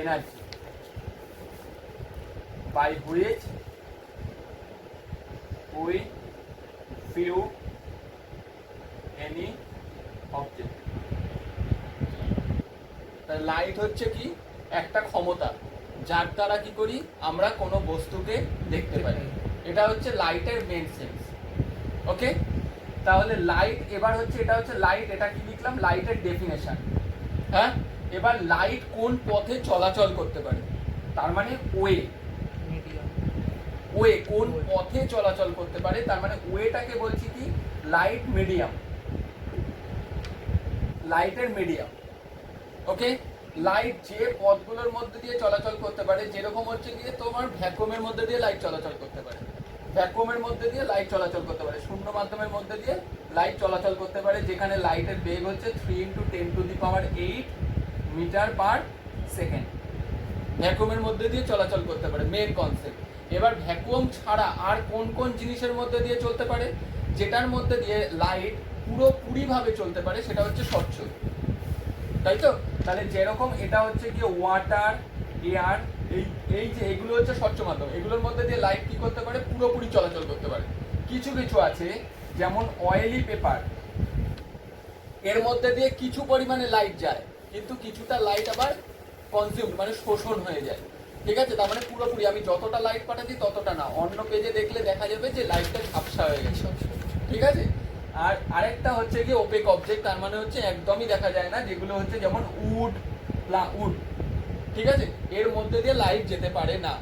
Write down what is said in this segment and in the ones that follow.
energy by which we view any object. Light হচ্ছে কি একটা ক্ষমতা যার দ্বারা কি করি আমরা কোনো বস্তুকে দেখতে পারি, এটা হচ্ছে লাইটের মেন সেন্স। ওকে, তাহলে লাইট এবার হচ্ছে এটা হচ্ছে লাইট, এটা কি লিখলাম লাইটের ডেফিনেশন। হ্যাঁ, এবার লাইট কোন পথে চলাচল করতে পারে, তার মানে ওয়ে, ওয়ে কোন পথে চলাচল করতে পারে, তার মানে ওয়েটাকে বলছি কি লাইট মিডিয়াম, লাইটের মিডিয়াম। ওকে, লাইট যে পথগুলোর মধ্যে দিয়ে চলাচল করতে পারে, যেরকম হচ্ছে গিয়ে তোমার ভ্যাকুয়ামের মধ্যে দিয়ে লাইট চলাচল করতে পারে, ভ্যাকুয়ামের মধ্যে দিয়ে লাইট চলাচল করতে পারে, শূন্য মাধ্যমের মধ্যে দিয়ে লাইট চলাচল করতে পারে, যেখানে লাইটের বেগ হচ্ছে 3 × 10⁸ মিটার পার সেকেন্ড। ভ্যাকুয়ামের মধ্যে দিয়ে চলাচল করতে পারে, মেন কনসেপ্ট। এবার ভ্যাকুয়াম ছাড়া আর কোন কোন জিনিসের মধ্যে দিয়ে চলতে পারে, যেটার মধ্যে দিয়ে লাইট পুরোপুরিভাবে চলতে পারে সেটা হচ্ছে স্বচ্ছ, তাই তো? তাহলে যেরকম এটা হচ্ছে কি ওয়াটার, এয়ার, এই যে এগুলো হচ্ছে স্বচ্ছ মাধ্যম, এগুলোর মধ্যে দিয়ে লাইট কি করতে পারে পুরোপুরি চলাচল করতে পারে। কিছু কিছু আছে যেমন অয়েলি পেপার, এর মধ্যে দিয়ে কিছু পরিমাণে লাইট যায়, কিন্তু কিছুটা লাইট আবার কনজিউম মানে শোষণ হয়ে যায়, ঠিক আছে? তার মানে পুরোপুরি আমি যতটা লাইট পাঠাচ্ছি ততটা না, অন্য পেজে দেখলে দেখা যাবে যে লাইটটা ঝাপসা হয়ে গেছে, ঠিক আছে? আর আরেকটা হচ্ছে কি ওপেক অবজেক্ট, তার মানে হচ্ছে একদমই দেখা যায় না, যেগুলো হচ্ছে যেমন উড, ঠিক আছে? এর মধ্যে দিয়ে লাইট যেতে পারে না,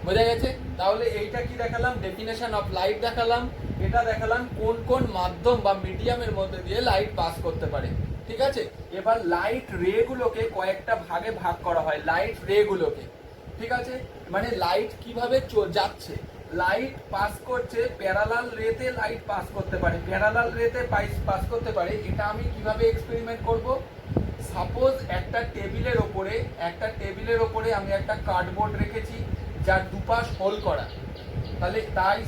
বোঝা গেছে? তাহলে এইটা কি দেখালাম, ডেফিনেশন অফ লাইট দেখালাম, এটা দেখালাম কোন কোন মাধ্যম বা মিডিয়ামের মধ্যে দিয়ে লাইট পাস করতে পারে, ঠিক আছে? এবার লাইট রে গুলোকে কয়েকটা ভাগে ভাগ করা হয়, লাইট রে গুলোকে, ঠিক আছে? মানে লাইট কিভাবে যাচ্ছে, লাইট পাস করছে প্যারালাল রেতে, লাইট পাস করতে পারে, প্যারালাল রেতে পাস করতে পারে। এটা আমি কিভাবে এক্সপেরিমেন্ট করব? সাপোজ একটা টেবিলের ওপরে আমি একটা কার্ডবোর্ড রেখেছি যার দুপাশ হোল করা, তাহলে তাই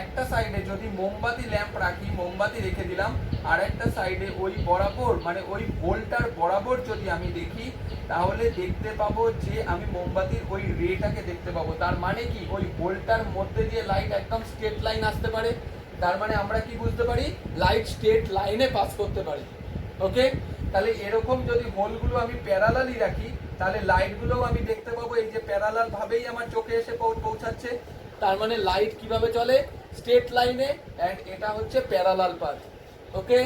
একটা সাইডে যদি মোমবাতি ল্যাম্প রাখি, মোমবাতি রেখে দিলাম, আর একটা সাইডে ওই বরাবর মানে ওই হোলটার বরাবর যদি আমি দেখি, তাহলে দেখতে পাবো যে আমি মোমবাতির ওই রেটাকে দেখতে পাবো। তার মানে কি ওই হোলটার মধ্যে দিয়ে লাইট একদম স্ট্রেট লাইন আসতে পারে, তার মানে আমরা কি বুঝতে পারি লাইট স্ট্রেট লাইনে পাস করতে পারে। ওকে, তাহলে এরকম যদি হোলগুলো আমি প্যারালালি রাখি, তাহলে লাইটগুলোও আমি দেখতে পাবো এই যে প্যারালাল ভাবেই আমার চোখে এসে পৌঁছাচ্ছে, তার মানে লাইট কিভাবে চলে স্ট্রেট লাইনে, এন্ড এটা হচ্ছে প্যারালাল পাথ। ওকে,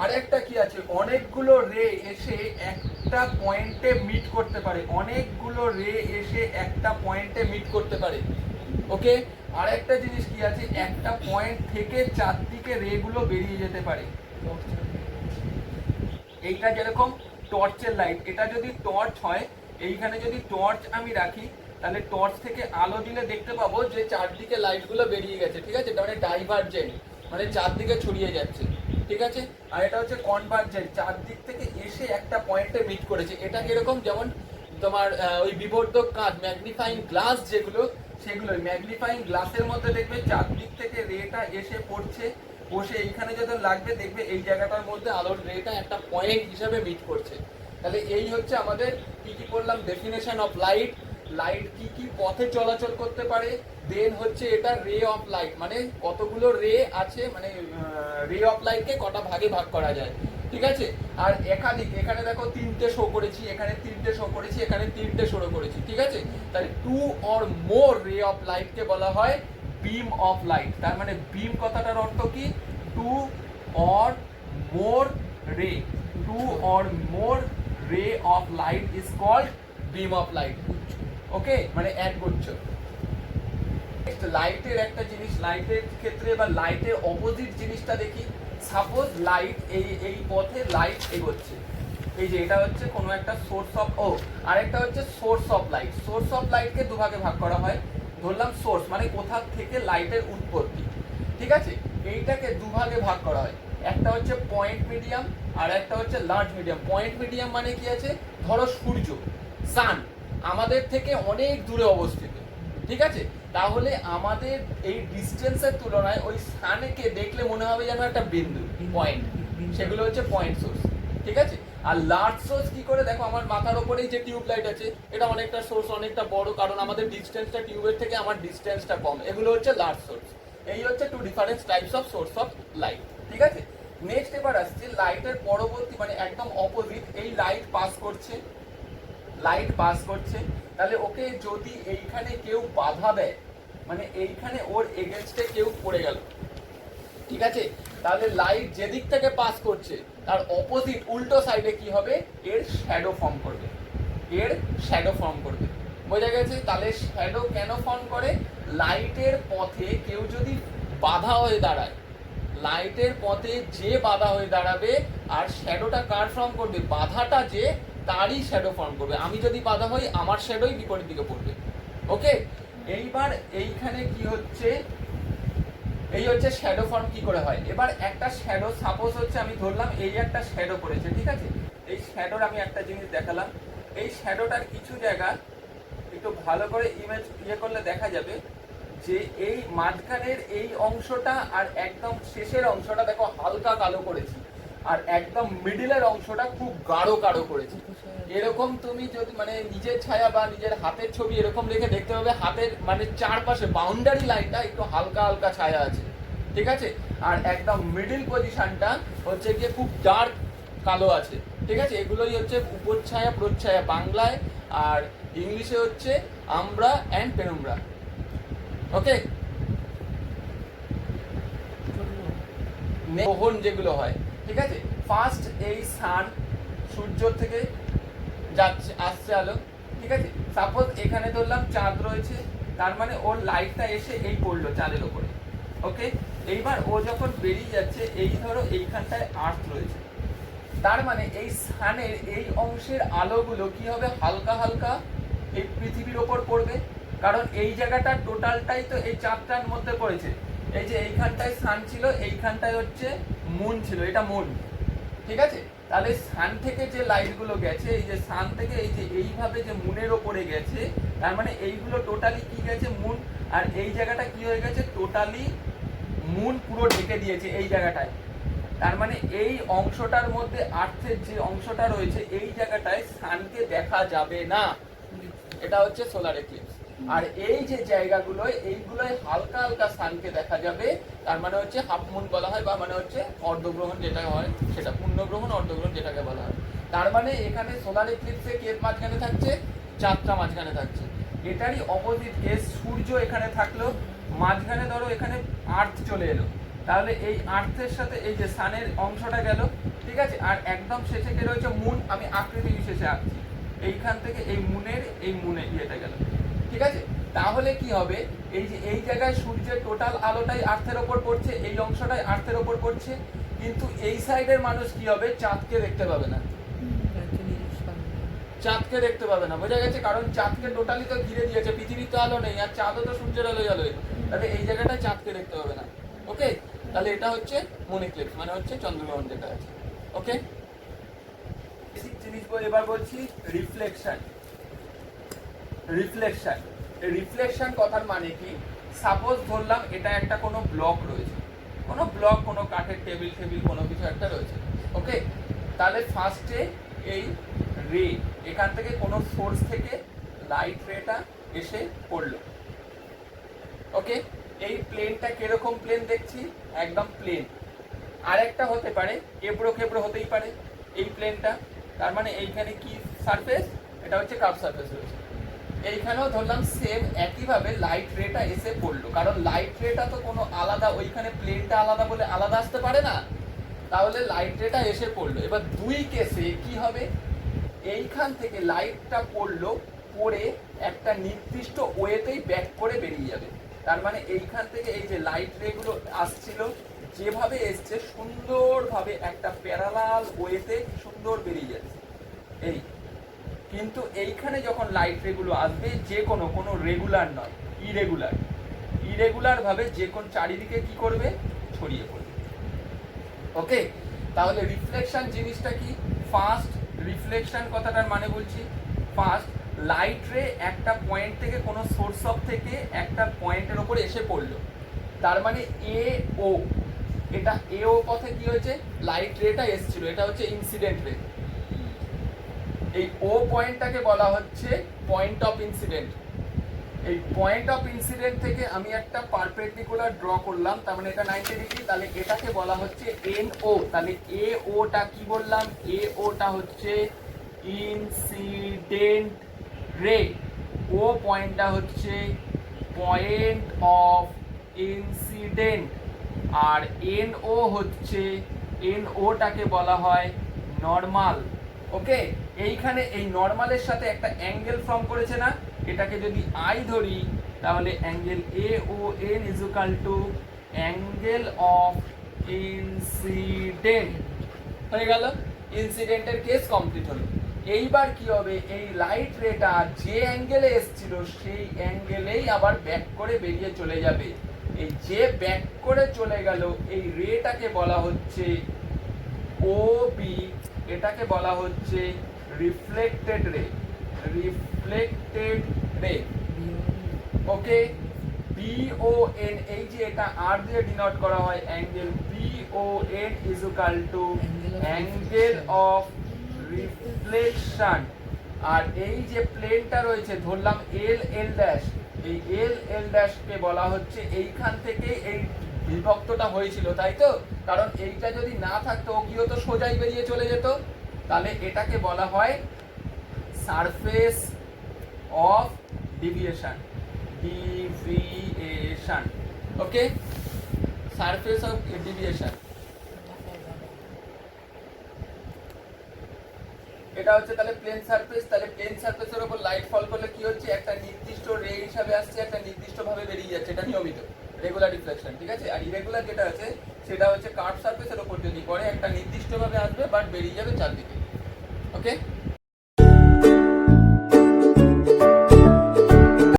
আরেকটা কি আছে, অনেকগুলো রে এসে একটা পয়েন্টে মিট করতে পারে, অনেকগুলো রে এসে একটা পয়েন্টে মিট করতে পারে। ওকে, আরেকটা জিনিস কি আছে, একটা পয়েন্ট থেকে চারদিকে রে গুলো বেরিয়ে যেতে পারে। এইটা যেরকম টর্চের লাইট, এটা যদি টর্চ হয়, এইখানে যদি টর্চ আমি রাখি, তাহলে টর্চ থেকে আলো দিলে দেখতে পাবো যে চারদিকে লাইটগুলো বেরিয়ে গেছে, ঠিক আছে? এটা মানে ডাইভারজেন্ট, মানে চারদিকে ছড়িয়ে যাচ্ছে, ঠিক আছে? আর এটা হচ্ছে কনভার্জেন্ট, চারদিক থেকে এসে একটা পয়েন্টে মিট করেছে। এটা কিরকম, যেমন তোমার ওই বিবর্ধক কাঁচ, ম্যাগনিফাইং গ্লাস যেগুলো, সেগুলো ম্যাগনিফাইং গ্লাসের মধ্যে দেখবে চারদিক থেকে রেটা এসে পড়ছে, বসে এইখানে যখন লাগবে দেখবে এই জায়গাটার মধ্যে আলোর রেটা একটা পয়েন্ট হিসাবে মিট করছে। তাহলে এই হচ্ছে আমাদের কি কি করলাম, ডেফিনেশন অফ লাইট, লাইট কি কি পথে চলাচল করতে পারে, দেন হচ্ছে এটা রে অফ লাইট, মানে কতগুলো রে আছে, মানে রে অফ লাইটকে কটা ভাগে ভাগ করা যায়, ঠিক আছে? আর একাধিক, এখানে দেখো তিনটে শো করেছি, এখানে তিনটে শো করেছি, এখানে তিনটে শো করেছি, ঠিক আছে? তাহলে 2 or more রে অফ লাইটকে বলা হয় বিম অফ লাইট। তার মানে বিম কথাটার অর্থ কি, 2 or more ray, 2 or more ray of light is called beam of light। ওকে, মানে একগুচ্ছ। লাইটের একটা জিনিস, লাইটের ক্ষেত্রে বা লাইটের অপোজিট জিনিসটা দেখি। সাপোজ লাইট এই পথে লাইট এগোচ্ছে, এই যে এটা হচ্ছে কোনো একটা সোর্স অফ, আরেকটা হচ্ছে source of light. Source of লাইটকে দুভাগে ভাগ করা হয়, ধরলাম সোর্স মানে কোথা থেকে লাইটের উৎপত্তি, ঠিক আছে? এইটাকে দুভাগে ভাগ করা হয়, একটা হচ্ছে পয়েন্ট মিডিয়াম আর একটা হচ্ছে লার্জ মিডিয়াম। পয়েন্ট মিডিয়াম মানে কি আছে, ধরো সূর্য, সান আমাদের থেকে অনেক দূরে অবস্থিত, ঠিক আছে? তাহলে আমাদের এই ডিস্টেন্সের তুলনায় ওই সানকে দেখলে মনে হবে যেন একটা বিন্দু, পয়েন্ট, সেগুলো হচ্ছে পয়েন্ট সোর্স, ঠিক আছে? আর লার্জ সোর্স কি করে, দেখো আমার মাথার ওপরেই যে টিউব লাইট আছে, এটা অনেকটা সোর্স, অনেকটা বড়, কারণ আমাদের ডিস্টেন্সটা টিউবের থেকে আমার ডিস্টেন্সটা কম, এগুলো হচ্ছে লার্জ সোর্স। এই হচ্ছে two different types of source of light, ঠিক আছে। নেক্সট এবার আসছে লাইটের পরবর্তী, মানে একদম অপোজিট, এই লাইট পাস করছে, লাইট পাস করছে, তাহলে ওকে যদি এইখানে কেউ বাধা দেয়, মানে এইখানে ওর এগেনস্টে কেউ পড়ে গেল, ঠিক আছে, তাহলে লাইট যেদিক থেকে পাস করছে তার অপোজিট উল্টো সাইডে কি হবে, এর শ্যাডো ফর্ম করবে, এর শ্যাডো ফর্ম করবে, বোঝা গেছে। তাহলে শ্যাডো কেন ফর্ম করে, লাইটের পথে কেউ যদি বাধা হয়ে দাঁড়ায়, লাইটের পথে যে বাধা হয়ে দাঁড়াবে, আর শ্যাডোটা কার ফর্ম করবে, বাধাটা যে, তারই শ্যাডো ফর্ম করবে। আমি যদি বাধা হই, আমার শ্যাডোই বিপরীত দিকে পড়বে, ওকে। এইবার এইখানে কি হচ্ছে, এই হচ্ছে শ্যাডো ফর্ম কি করে হয়। এবার একটা শ্যাডো, সাপোজ হচ্ছে আমি ধরলাম এই একটা শ্যাডো পড়েছে, ঠিক আছে, এই শ্যাডোর আমি একটা জিনিস দেখালাম, এই শ্যাডোটার কিছু জায়গা একটু ভালো করে ইমেজ করলে দেখা যাবে যে এই মাঝখানের এই অংশটা আর একদম শেষের অংশটা দেখো হালকা কালো করেছি, আর একদম মিডিলের অংশটা খুব গাঢ় কালো করেছি। এরকম তুমি যদি মানে নিজের ছায়া বা নিজের হাতের ছবি এরকম রেখে দেখতে পাবে, হাতের মানে চারপাশে বাউন্ডারি লাইনটা একটু হালকা হালকা ছায়া আছে, ঠিক আছে, আর একদম মিডিল পজিশনটা হচ্ছে গিয়ে খুব ডার্ক কালো আছে, ঠিক আছে। এগুলোই হচ্ছে উপচ্ছায়া প্রচ্ছায়া বাংলায়, আর ইংলিশে হচ্ছে আমরা অ্যান্ড পেনুমরা, ওকে। গ্রহণ যেগুলো হয়, ঠিক আছে, ফার্স্ট এই সান, সূর্য থেকে যাচ্ছে, আসছে আলো, ঠিক আছে, সাপোজ এখানে ধরলাম চাঁদ রয়েছে, তার মানে ওর লাইটটা এসে এই পড়লো চাঁদের ওপরে, ওকে। এইবার ও যখন বেরিয়ে যাচ্ছে, এই ধরো এইখানটায় আর্থ রয়েছে, তার মানে এই সানের এই অংশের আলোগুলো কি হবে, হালকা হালকা এই পৃথিবীর ওপর পড়বে, কারণ এই জায়গাটা টোটালটাই তো এই চাঁদটার মধ্যে পড়েছে। এই যে এইখানটায় সান ছিল, এইখানটায় হচ্ছে মুন ছিল, এটা মুন, ঠিক আছে। তাহলে সান থেকে যে লাইটগুলো গেছে, এই যে সান থেকে এই যে এইভাবে যে মুনের ওপরে গেছে, তার মানে এইগুলো টোটালি কি গেছে, মুন, আর এই জায়গাটা কি হয়ে গেছে, টোটালি মুন পুরো ঢেকে দিয়েছে এই জায়গাটায়। তার মানে এই অংশটার মধ্যে আর্থের যে অংশটা রয়েছে, এই জায়গাটায় সানকে দেখা যাবে না, এটা হচ্ছে সোলার এক্লিপস। আর এই যে জায়গাগুলো, এইগুলোয় হালকা হালকা সানকে দেখা যাবে, তার মানে হচ্ছে হাফ মুন বলা হয়, বা মানে হচ্ছে অর্ধগ্রহণ যেটা হয় সেটা, পূর্ণগ্রহণ অর্ধগ্রহণ যেটাকে বলা হয়। তার মানে এখানে সোলার এক্লিপসে কে মাঝখানে থাকছে, চাঁদটা মাঝখানে থাকছে। এটারই অপোজিট কেস, সূর্য এখানে থাকলো, মাঝখানে ধরো এখানে আর্থ চলে এলো, তাহলে এই আর্থের সাথে এই যে সানের অংশটা গেল, ঠিক আছে, আর একদম শেষে কে রয়েছে মুন, আমি আকৃতি বিশেষে আঁকছি, এইখান থেকে এই মুনে ইয়েটা গেল, ঠিক আছে। তাহলে কি হবে, এই যে এই জায়গায় সূর্যের টোটাল আলোটাই আর্থের ওপর পড়ছে, এই অংশটাই আর্থের ওপর পড়ছে, কিন্তু এই সাইডের মানুষ কি হবে, চাঁদকে দেখতে পাবে না, চাঁদকে দেখতে পাবে না, বোঝা গেছে, কারণ চাঁদকে টোটালি তো ঘিরে দিয়েছে, পৃথিবীর তো আলো নেই, আর চাঁদও তো সূর্যের আলোয় আলোয়, তাহলে এই জায়গাটায় চাঁদকে দেখতে পাবে না, ওকে। তাহলে এটা হচ্ছে মুন ইক্লিপস, মানে হচ্ছে চন্দ্রগ্রহণ যেটা আছে, ওকে। বেসিক জিনিস এবার বলছি রিফ্লেকশন। রিফ্লেকশন, রিফ্লেকশন কথার মানে কি, সাপোজ ধরলাম এটা একটা কোনো ব্লক রয়েছে, কোনো ব্লক, কোনো কাঠের টেবিল কোনো কিছু একটা রয়েছে, ওকে। তাহলে ফার্স্টে এই রে, এখান থেকে কোনো সোর্স থেকে লাইট রেটা এসে পড়লো, ওকে। এই প্লেনটা কিরকম প্লেন দেখছি, একদম প্লেন। আরেকটা হতে পারে এবড়ো খেবড়ো হতেই পারে এই প্লেনটা, তার মানে এইখানে কি সারফেস, এটা হচ্ছে কার্ভ সারফেস রয়েছে। এইখানেও ধরলাম সেম একইভাবে লাইট রেটা এসে পড়লো, কারণ লাইট রেটা তো কোনো আলাদা, ওইখানে প্লেনটা আলাদা বলে আলাদা আসতে পারে না, তাহলে লাইট রেটা এসে পড়লো। এবার দুই কেসে কি হবে, এইখান থেকে লাইটটা পড়লো, পড়ে একটা নির্দিষ্ট ওয়েতেই ব্যাক করে বেরিয়ে যাবে, তার মানে এইখান থেকে এই যে লাইট রেগুলো আসছিল, যেভাবে এসছে সুন্দরভাবে একটা প্যারালাল ওয়েতে সুন্দর বেরিয়ে যাচ্ছে এই। কিন্তু এইখানে যখন লাইট রেগুলো আসবে, যে কোনো রেগুলার নয়, ইরেগুলার ভাবে যে কোন চারিদিকে কি করবে, ছড়িয়ে পড়বে, ওকে। তাহলে রিফ্লেকশন জিনিসটা কি, ফার্স্ট রিফ্লেকশন কথাটার মানে বলছি, ফার্স্ট লাইট রে একটা পয়েন্ট থেকে কোনো সোর্স অফ থেকে একটা পয়েন্টের ওপর এসে পড়লো, তার মানে এ ও, এটা এ ও পথে কি হয়েছে, লাইট রেটা এসেছিল, এটা হচ্ছে ইনসিডেন্ট রে, এই ও পয়েন্টটাকে বলা হচ্ছে পয়েন্ট অফ ইনসিডেন্ট। এই পয়েন্ট অফ ইনসিডেন্ট থেকে আমি একটা পারপেন্ডিকুলার ড্র করলাম, তার মানে এটা 90 ডিগ্রি, তাহলে এটাকে বলা হচ্ছে NO। তাহলে AO টা কি বললাম? AO টা হচ্ছে ইনসিডেন্ট রে, ও পয়েন্টটা হচ্ছে পয়েন্ট অফ ইনসিডেন্ট, আর NO হচ্ছে, NO টাকে বলা হয় নর্মাল। ওকে, এইখানে এই নর্মালের সাথে একটা অ্যাঙ্গেল ফর্ম করেছে না, এটাকে যদি আই ধরি তাহলে angle AON is equal to angle of incident. হয়ে গেল, ইনসিডেন্টের কেস কমপ্লিট হলো। এইবার কি হবে? এই লাইট রেটা যে অ্যাঙ্গেলে এসছিল সেই অ্যাঙ্গেলেই আবার ব্যাক করে বেরিয়ে চলে যাবে। এই যে ব্যাক করে চলে গেল এই রেটাকে বলা হচ্ছে OB, এটাকে বলা হচ্ছে রিফ্লেক্টেড রে, রিফ্লেক্টেড রে। ওকে, BON, এই যে এটা আর দিয়ে ডিনোট করা হয়, angle BON is equal to angle of reflection. আর এই যে প্লেনটা রয়েছে ধরলাম LL ড্যাশ, এই LL ড্যাশকে বলা হচ্ছে, এইখান থেকে এই বিভক্তটা হয়েছিল তাই তো, কারণ এইটা যদি না থাকতো ও কি হতো? সোজাই বেরিয়ে চলে যেত। তাহলে এটাকে বলা হয় surface of deviation, deviation. Okay, surface of deviation. এটা হচ্ছে তাহলে প্লেন সারফেস। তাহলে প্লেন সারফেসের উপর লাইট ফল করলে কি হচ্ছে? একটা নির্দিষ্ট রে হিসাবে আসছে, একটা নির্দিষ্ট ভাবে বেরিয়ে যাচ্ছে, এটা নিয়মিত রেগুলার রিফ্লেকশন, ঠিক আছে। আর ইরেগুলার যেটা আছে সেটা হচ্ছে কার্ভ সারফেসের উপর যদি পড়ে একটা নির্দিষ্ট ভাবে আসবে বাট বেরিয়ে যাবে চারদিকে। ওকে।